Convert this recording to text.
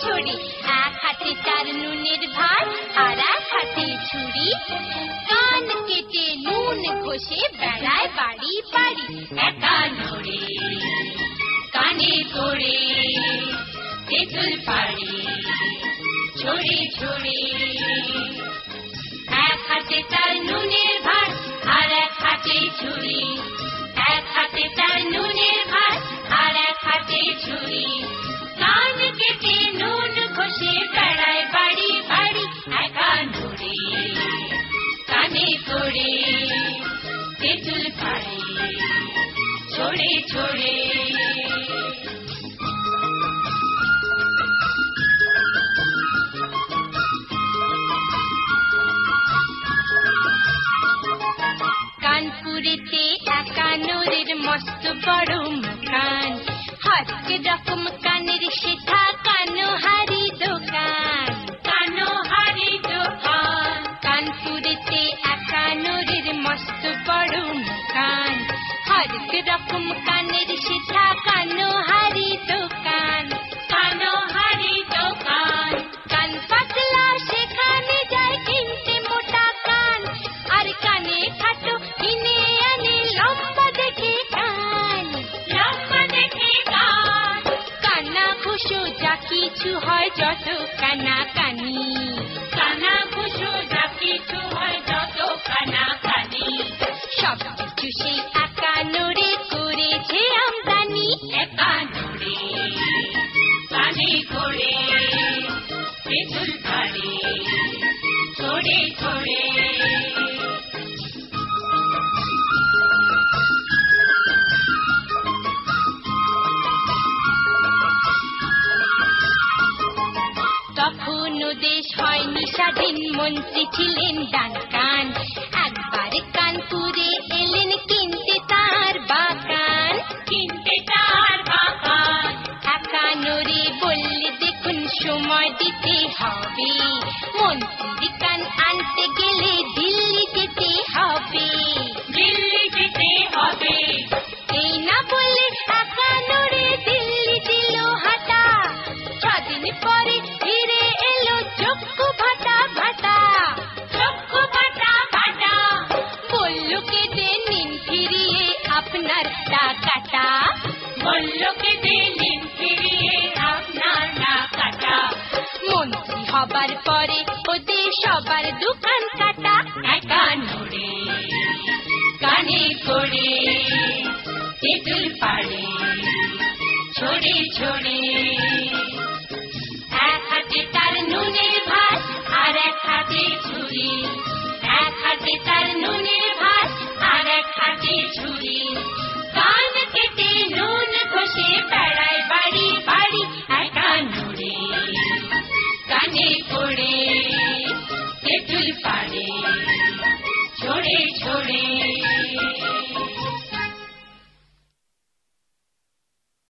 ছড়ি, এক হাতে তার নুনের ভাত আর এক হাতে ছুরি। কান কেটে নুন ঘষে বেড়ায় বাড়ি বাড়ি, একা নড়ে কানে করে তেঁতুল পাড়ে ছড়ে ছড়ে। এক হাতে তার নুনের ভাত আর এক হাতে ছুরি, এক হাতে তার নুনের ভাত আর এক হাতে ছুরি। কান কেটে নুন ঘষে বেড়ায় বাড়ি বাড়ি, একা নড়ে কানে করে তেঁতুল পাড়ে ছড়ে ছড়ে। কানপুরেতে একা নূরের মস্ত বড় মকান, হরেক রকম কানের শেঠা কানোহারি দোকান, কানোহারি দোকান। কানপুরেতে একা নূরের মস্ত বড় মকান, হরেক রকম কানের শেঠা কানোহারি দোকান, কানোহারি দোকান। কান পাতলা সেখানে যায় কিনতে মোটা কান, আর কানে খাটো কিনে আনে লম্বা দেখে কান, লম্বা দেখে কান। কানা ঘুষো যা কিছু হয় যত কানা কানি, কানা ঘুষো যা কিছু হয় যত কানা কানি, সব কিছু সেই একা নড়ে করেছে আমদানি। একা নড়ে কানে করে তেঁতুল পাড়ে ছড়ে ছড়ে। তখনও দেশ হয়নি স্বাধীন, মন্ত্রী ছিলেন ডানকান, একবার কানপুরে এলেন কিনতে তার বাগান, কিনতে তার বাগান। একা নড়ে বললে দেখুন সময় দিতে হবে, মন্ত্রী কান আনতে গেলে দিল্লি যেতে হবে, দিল্লি যেতে হবে। এই না বলে একা নড়ে দিল্লি দিল হাঁটা, 6 দিন পরে ফিরে এলো চক্ষু ভাটা ভাটা, চক্ষু ভাটা ভাটা। বলল কেটে নিন ফিরিয়ে আপনার টাকাটা, বলল কেটে নিন ফিরিয়ে আপনার টাকাটা। মন্ত্রী হবার পরে ওদের সবার দোকান কাটা, একা নড়ে কানে করে তেঁতুল পাড়ে ছড়ে ছড়ে। এক হাতে তার নুনের ভাত আর এক হাতে ছুরি, এক হাতে তার নুনের ভাত আর এক হাতে ছুরি। কান কেটে নুন ঘষে বেড়ায় বাড়ি বাড়ি, একা নড়ে কানে করে